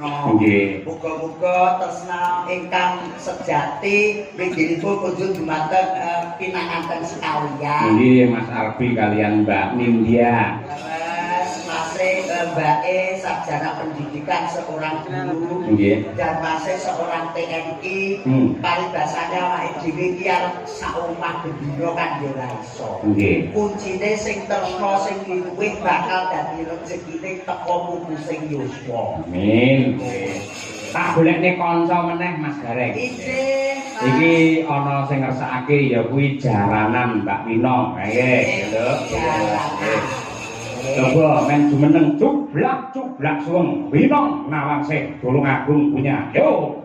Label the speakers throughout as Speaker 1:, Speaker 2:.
Speaker 1: Nggih.
Speaker 2: Muga-muga tresna ingkang sejati nggih kunjung dumateng pinanganten sekalian.
Speaker 1: Nggih, Mas Arfi kalian Mbak Nindya.
Speaker 2: Masih Mbak sarjana pendidikan seorang guru dan masih seorang TNI. Paribasane awake dhewe iki arep sak omah bendina kan yo ora iso. Kuncine sing tresna sing luwih bakal dadi rezekine teko putu sing yuswa.
Speaker 1: Amin. Tak golekne kanca meneh Mas Gareng. Iki ana sing ngersakake ya kuwi jaranan Mbak Wino. Nggih, lho. Coba men jumeneng cublak suweng Wino Nawangsih Tulung Agung punya. Yo.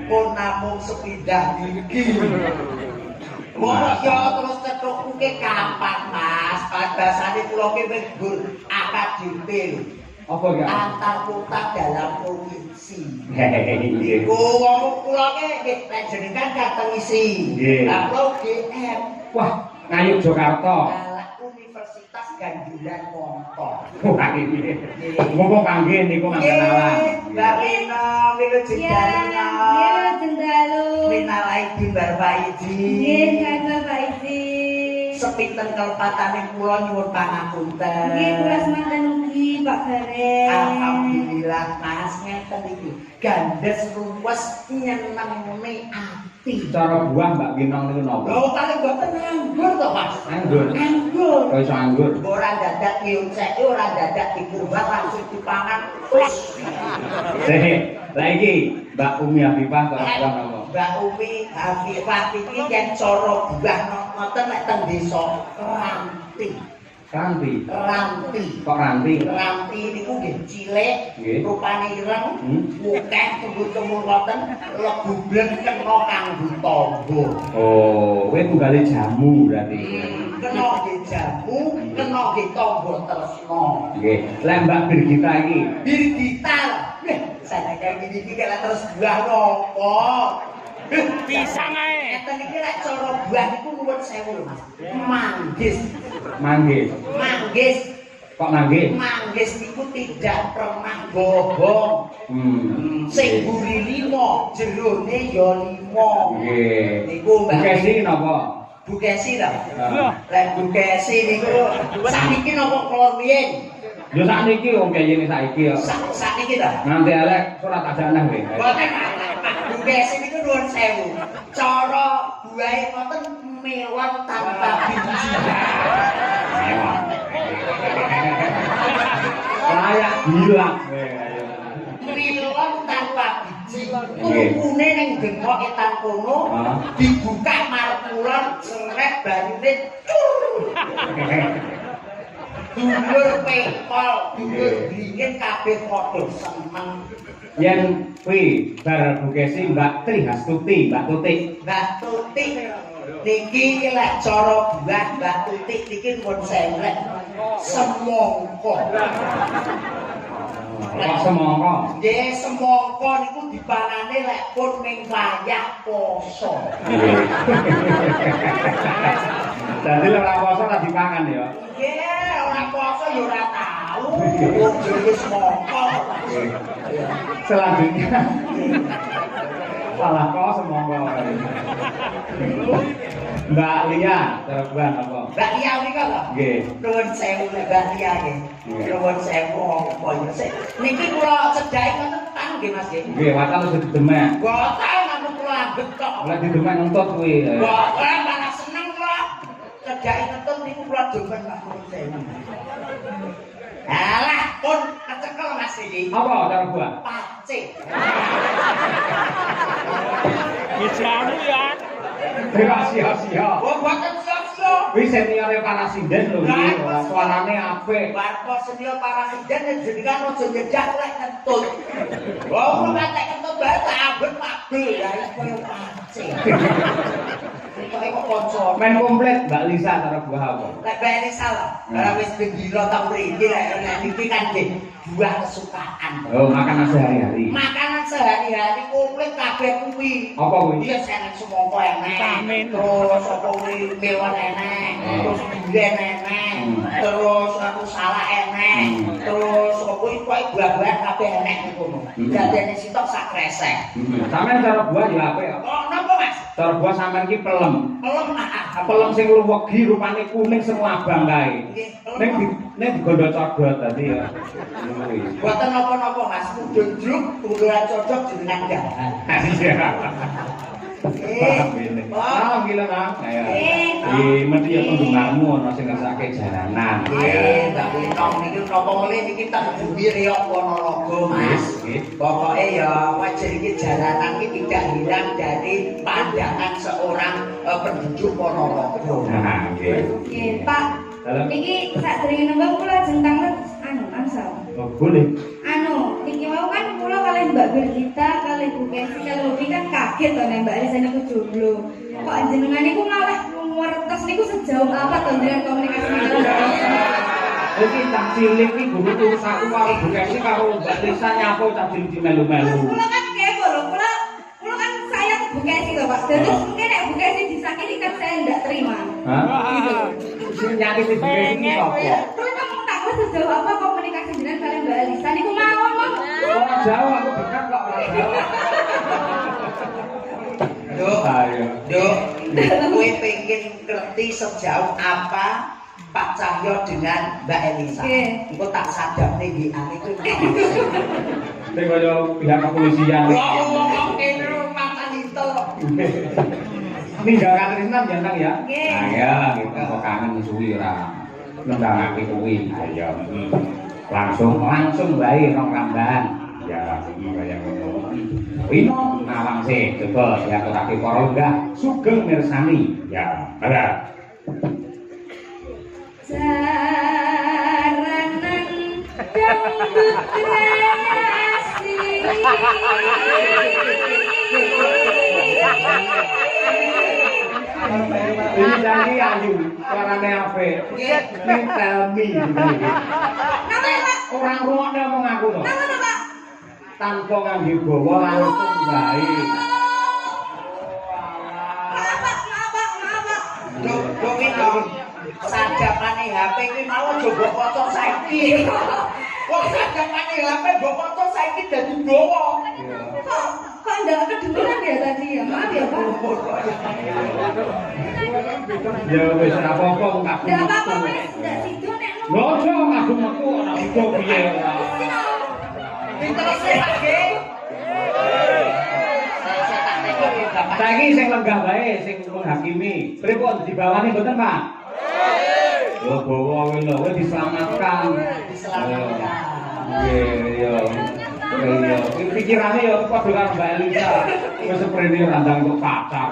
Speaker 2: Pun namung sepindah iki. Mosok terus cethukku ke kapan, Mas? Padasane kula ki wis gur AKDP lho.
Speaker 1: Apa ya?
Speaker 2: Antar kota dalam provinsi.
Speaker 1: Nggih.
Speaker 2: Wong kula ki nggih panjenengan kateng isi. Lah kula GM.
Speaker 1: Wah, ngayuk Jakarta.
Speaker 2: Universitas Ganjuran Montor.
Speaker 1: Wah, iki. Ngopo kangge niku mangenalan.
Speaker 2: Mbak Rina, Milo Jendalina.
Speaker 3: Milo Jendalu.
Speaker 2: Minal Aidin Barbaidi.
Speaker 3: Nggih, Bapak Isi.
Speaker 2: Sepinten kelepatane kula nyuwun pangapunten.
Speaker 3: Nggih, kula semanten ugi Pak Gareng.
Speaker 2: Alhamdulillah Mas ngeten iki. Gandes ruwes nyenengne ati.
Speaker 1: Cara buah Mbak Ginong niku napa?
Speaker 2: Lho, paling mboten nganggur to, Mas.
Speaker 1: Anggur.
Speaker 2: Anggur.
Speaker 1: Kok iso anggur?
Speaker 2: Ora dadak diunceki, ora dadak dikumbah langsung dipangan. Plus.
Speaker 1: Lah iki Mbak Umi Habibah kok buah napa?
Speaker 2: Mbak Umi Habibah iki yen cara buah ngoten nek teng desa ranti.
Speaker 1: Ranti.
Speaker 2: Ranti.
Speaker 1: Kok ranti?
Speaker 2: Ranti niku nggih cilik, rupane ireng, akeh tembung-tembung ngoten, lebubleng kena kanggo tangga.
Speaker 1: Oh, kowe tunggale jamu berarti.
Speaker 2: Kena nggih jamu, kena nggih tangga tresna.
Speaker 1: Nggih. Lah Mbak Birgita iki.
Speaker 2: Birgita. Saya kayak gini kira terus buah nopo.
Speaker 4: Pisang ae.
Speaker 2: Ngeten iki lek cara buah niku nuwun sewu, Mas. Manggis.
Speaker 1: Kok manggis?
Speaker 2: Manggis niku tidak pernah bohong. Sing guri 5, jerone ya 5.
Speaker 1: Nggih.
Speaker 2: Niku Mbak
Speaker 1: Kesi napa?
Speaker 2: Bu Kesi ta? Lek Bu Kesi niku sakniki napa kelon riyen?
Speaker 1: Yo sakniki wong kayene saiki ya.
Speaker 2: Sakniki ta?
Speaker 1: Nganti elek ora tak janah nggih.
Speaker 2: Boten Bu Kesi niku nuwun sewu. Cara buahe ngoten melon tanpa biji.
Speaker 1: Mewah. Kayak gila.
Speaker 2: Melon tanpa biji. Tukune ning bengkok etan kono dibuka marep kulon seret banyune cur. Dulur pekol, dulur dingin kabeh padha seneng.
Speaker 1: Yen kuwi bar Bu Kesi Mbak Tri Hastuti, Mbak Tutik.
Speaker 2: Mbak Tutik niki lek cara buah Mbak Tutik niki pun selek semangka.
Speaker 1: Kok semangka?
Speaker 2: Nggih, semangka niku dipanane lek pun ning wayah poso.
Speaker 1: Dadi lek ora poso ora dipangan ya.
Speaker 2: Nggih, ora poso ya ora tau. Wong jenenge semangka.
Speaker 1: Selanjutnya Salah kok semongko. Mbak Lia, terbang apa?
Speaker 2: Mbak Lia nika lho.
Speaker 1: Nggih.
Speaker 2: Nuwun sewu nek Mbak Lia nggih. Nuwun sewu apa ya sik. Niki kula cedhake ngoten tang nggih Mas nggih.
Speaker 1: Nggih, watal wis didemek.
Speaker 2: Boten aku kula ambet kok.
Speaker 1: Oleh didemek ngentut kuwi.
Speaker 2: Boten malah seneng kula. Cedhake ngentut niku kula demen Mas nuwun sewu. Alah, pun kecekel Mas iki.
Speaker 1: Apa cara buat?
Speaker 2: Pacik.
Speaker 4: Bijamu ya.
Speaker 1: Dewa sia-sia.
Speaker 2: Oh, boten sia-sia.
Speaker 1: Wis seniore Parasinden lho iki, suarane apik.
Speaker 2: Warta senior Parasinden jenengan aja nyedak lek kentut. Oh, kok katek kentut bae tak ambet pabel ya iki koyo pacik. Kok kanca.
Speaker 1: Men komplit Mbak Lisa cara buah apa?
Speaker 2: Lek bae Lisa lho. Ora wis gila ta mriki lek niki kan nggih buah kesukaan.
Speaker 1: Oh, makanan sehari-hari.
Speaker 2: Makanan sehari-hari komplit kabeh kuwi.
Speaker 1: Apa kuwi?
Speaker 2: Iya seneng semongko enek. Terus apa kuwi melon enek. Terus duren enek. Terus aku salah enek. Terus apa iku buah-buahan kabeh enek ngono. Dadene sitok sak kresek.
Speaker 1: Sampeyan cara buah ya apik kok.
Speaker 2: Oh, napa Mas?
Speaker 1: Cara buah sampeyan ki pelem.
Speaker 2: Pelem
Speaker 1: Pelem sing luwegi rupane kuning semua abang kae. Ning digondo codot dadi ya.
Speaker 2: Buatan napa-napa Mas, mudun druk, tunggulan cocok jenengan dahan.
Speaker 1: Ah, gila Kang. Iya, mesti ya penggemarmu ana sing ngersake jaranan.
Speaker 2: Mbak Winong niki napa mule niki tak duwi reok Ponorogo, Mas. Pokoke ya wajah iki jaranan iki tidak hilang dari pandangan seorang penduduk Ponorogo.
Speaker 1: Nah, nggih.
Speaker 3: Nggih, Pak. Niki sadurunge nembang kula jentang angsal.
Speaker 1: Oh, boleh.
Speaker 3: Niki mau kan kula kalih Mbak Birgita, kalih Bu Kesi, kalih Ubi kan kaget to nek Mbak Elisa niku jomblo. Kok jenengan niku malah ngertos niku sejauh apa to dengan komunikasi karo Mbak Elisa?
Speaker 1: Iki tak cilik iki guru terus aku karo Bu Kesi karo Mbak Lisa nyapo tak cilik melu-melu.
Speaker 3: Kula kan kepo lho, kula kan sayang Bu Kesi to, Pak. Terus mungkin nek Bu Kesi disakiti kan saya ndak terima.
Speaker 1: Hah? Sing nyakiti Bu Kesi iki sapa?
Speaker 3: Kula kan takut sejauh apa komunikasi dengan kalian Mbak Elisa niku mawon, Pak.
Speaker 1: Orang Jawa aku dekat kok orang Jawa.
Speaker 2: Duk, kowe pengen ngerti sejauh apa Pak Cahyo dengan Mbak Elisa. Engko tak sadapne WA-ne kuwi.
Speaker 1: Ning kaya pihak kepolisian.
Speaker 2: Ngomong kene mata itu.
Speaker 1: Ninggal katresnan ya Kang ya?
Speaker 3: Nggih.
Speaker 1: Nah ya, kita kok kangen suwi ora. Nembangake kuwi. Ayo. Langsung wae nang Rambahan. Ya, kaya ngono. Wino nawang sih, coba diaturake para lenggah sugeng mirsani. Ya, ada.
Speaker 3: Jaranan dangdut kreasi.
Speaker 1: Ini dari ayu, suarane apik. Ning tell me. Orang rumakne omong aku to. Tanpa ngangge bawa langsung bae.
Speaker 2: Duk itu sadapane HP kuwi mau coba foto saiki. Wong sadapane HP mbok foto saiki dadi dawa.
Speaker 3: Kok ndak kedengeran ya tadi ya? Maaf ya, Pak.
Speaker 1: Ya wis ora apa-apa tak.
Speaker 3: Ndak apa-apa wis, ndak sido nek
Speaker 1: Lojo aku metu ora iso piye.
Speaker 2: Terus lagi.
Speaker 1: Saiki sing lenggah wae sing menghakimi. Pripun dibawani mboten, Pak? Yo bawa kuwi lho, wis diselamatkan.
Speaker 2: Diselamatkan.
Speaker 1: Nggih, yo. Iya, pikirane yo padha karo Mbak Elisa. Wis seprene randang kok pacar.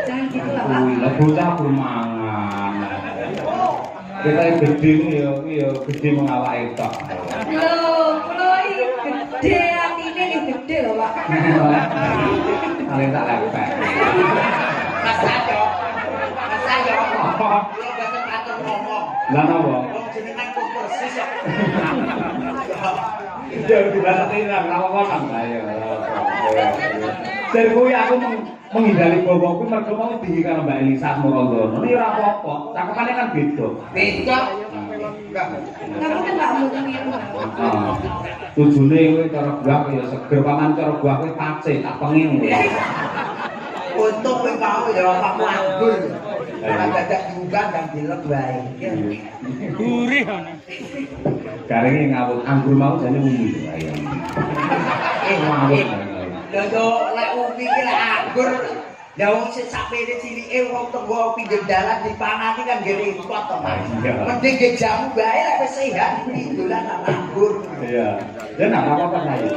Speaker 3: jangan gitu lah, Pak.
Speaker 1: Kuwi lho bocah rumangan. Kita gede yo gede mengawake tok.
Speaker 3: Loh, kula iki gede atine iki gede lho, Pak.
Speaker 1: Paling tak lepek.
Speaker 2: Mas Sayo. Mas Sayo.
Speaker 1: Apa?
Speaker 2: Kula boten atur ngomong.
Speaker 1: Lah napa?
Speaker 2: Wong jenengan kok bersih sok.
Speaker 1: Ya dibasani ra apa-apa ya. Dari kuwi aku menghindari bawa kuwi mergo mau di karo Mbak Elisa Morondono. Ini ora apa-apa. Cakepane kan beda.
Speaker 2: Beda.
Speaker 3: Kamu kan Mbak Mutiara.
Speaker 1: Tujune kowe cara buah ya seger paman cara buah kowe pacé tak pengen kowe.
Speaker 2: Untung kowe mau ya kamu anggur. Ora dadak diunggah dan dilek wae.
Speaker 4: Gurih ana.
Speaker 1: Garenge ngawut anggur mau jane umum ayo. Ngawut.
Speaker 2: Lho lek umi ki lek anggur ya wong sing sakmene cilike wong tenggo pinggir dalan dipangati kan nggih repot to Mas. Mending ge jamu bae lek wis sehat iki dolan anggur.
Speaker 1: Iya. Ya enggak apa-apa saya.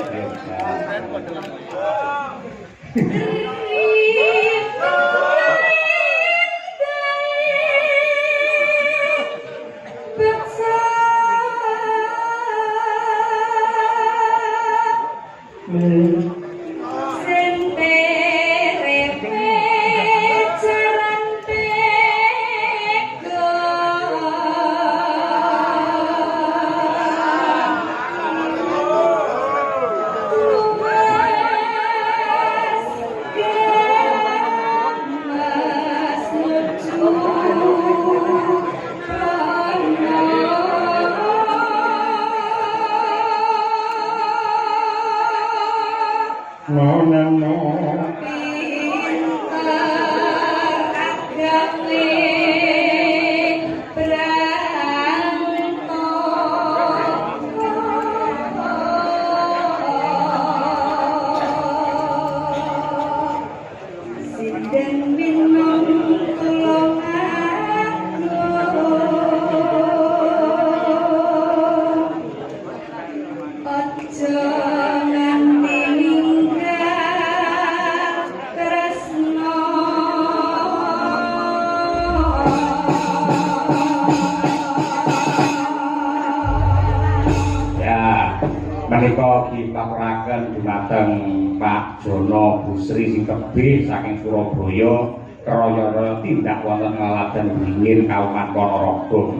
Speaker 1: Menika dipaturaken dumateng Pak Jono Busri sing tebih saking Surabaya kraya tindak wonten laladan dingin Kauman Ponorogo.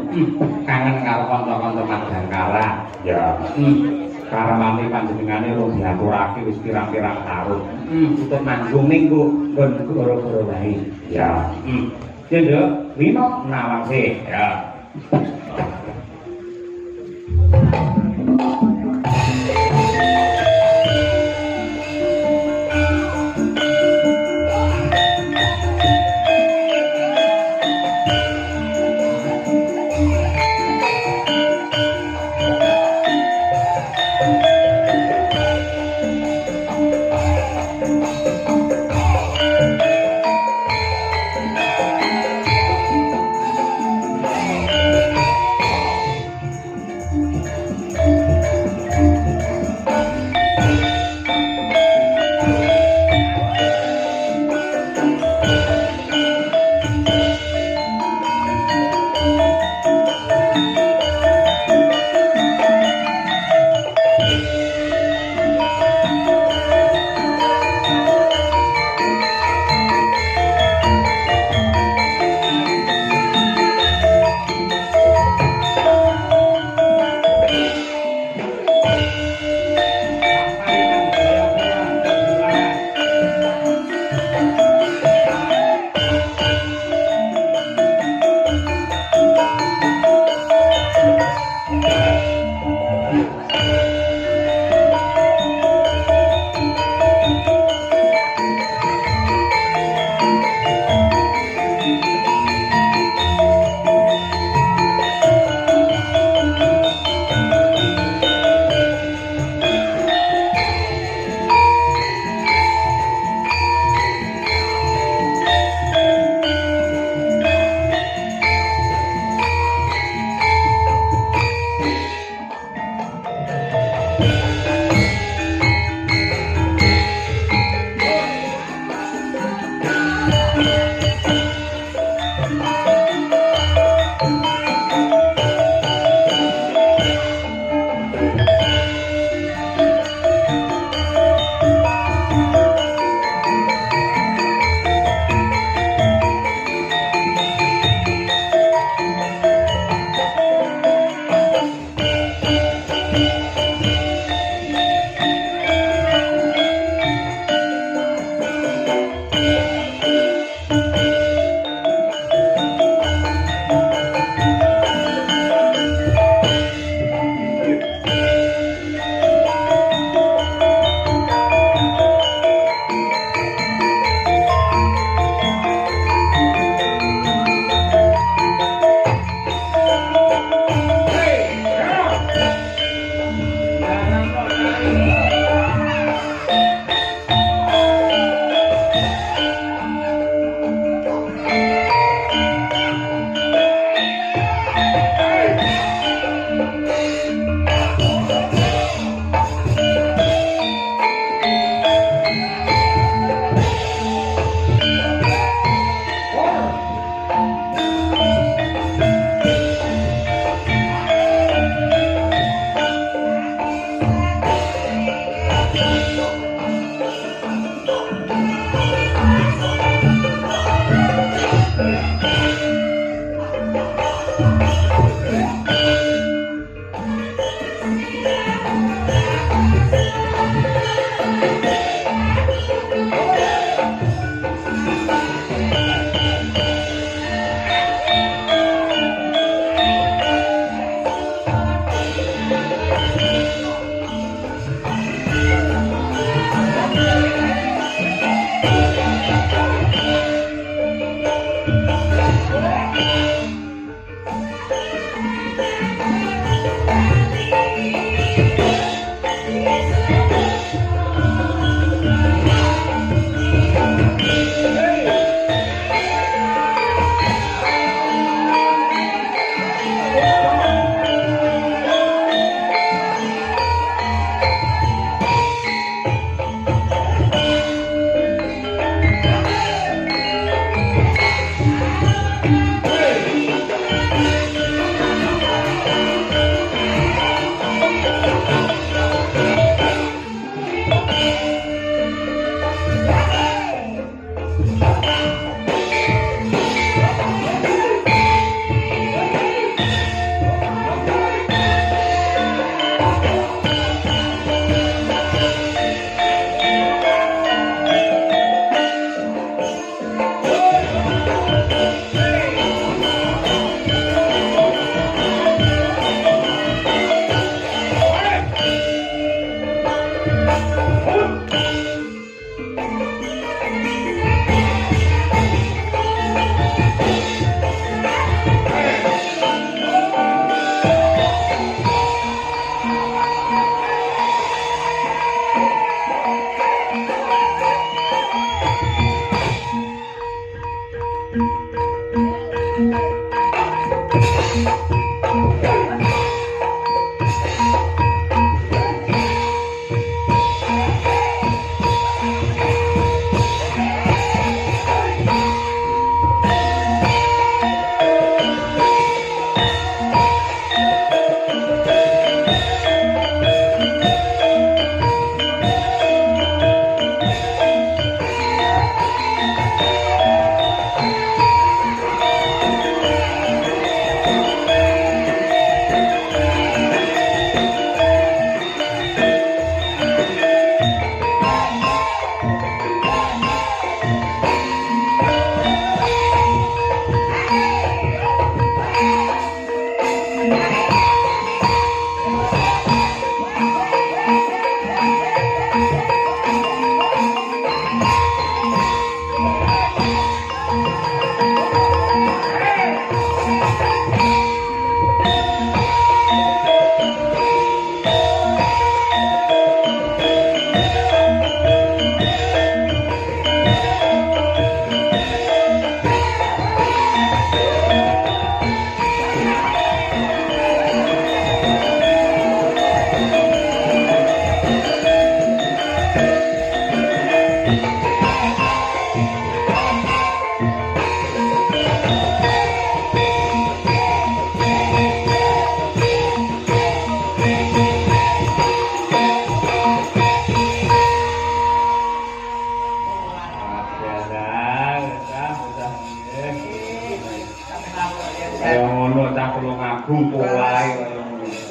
Speaker 1: Kangen karo kanca-kanca Madangkara. Ya. Karmane panjenengane rung diaturake wis pirang-pirang taun. Untuk manggung ning nggon gara-gara wae. Ya. Cendro, Wino nawangse. Ya.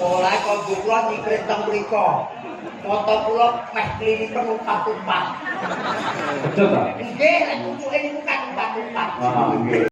Speaker 2: Oleh kok kula nyikret teng mriko. Moto kula meh kliniken numpak-numpak.
Speaker 1: Betul ta?
Speaker 2: Nggih, lek kucuke niku kan numpak-numpak.
Speaker 1: Ah, nggih.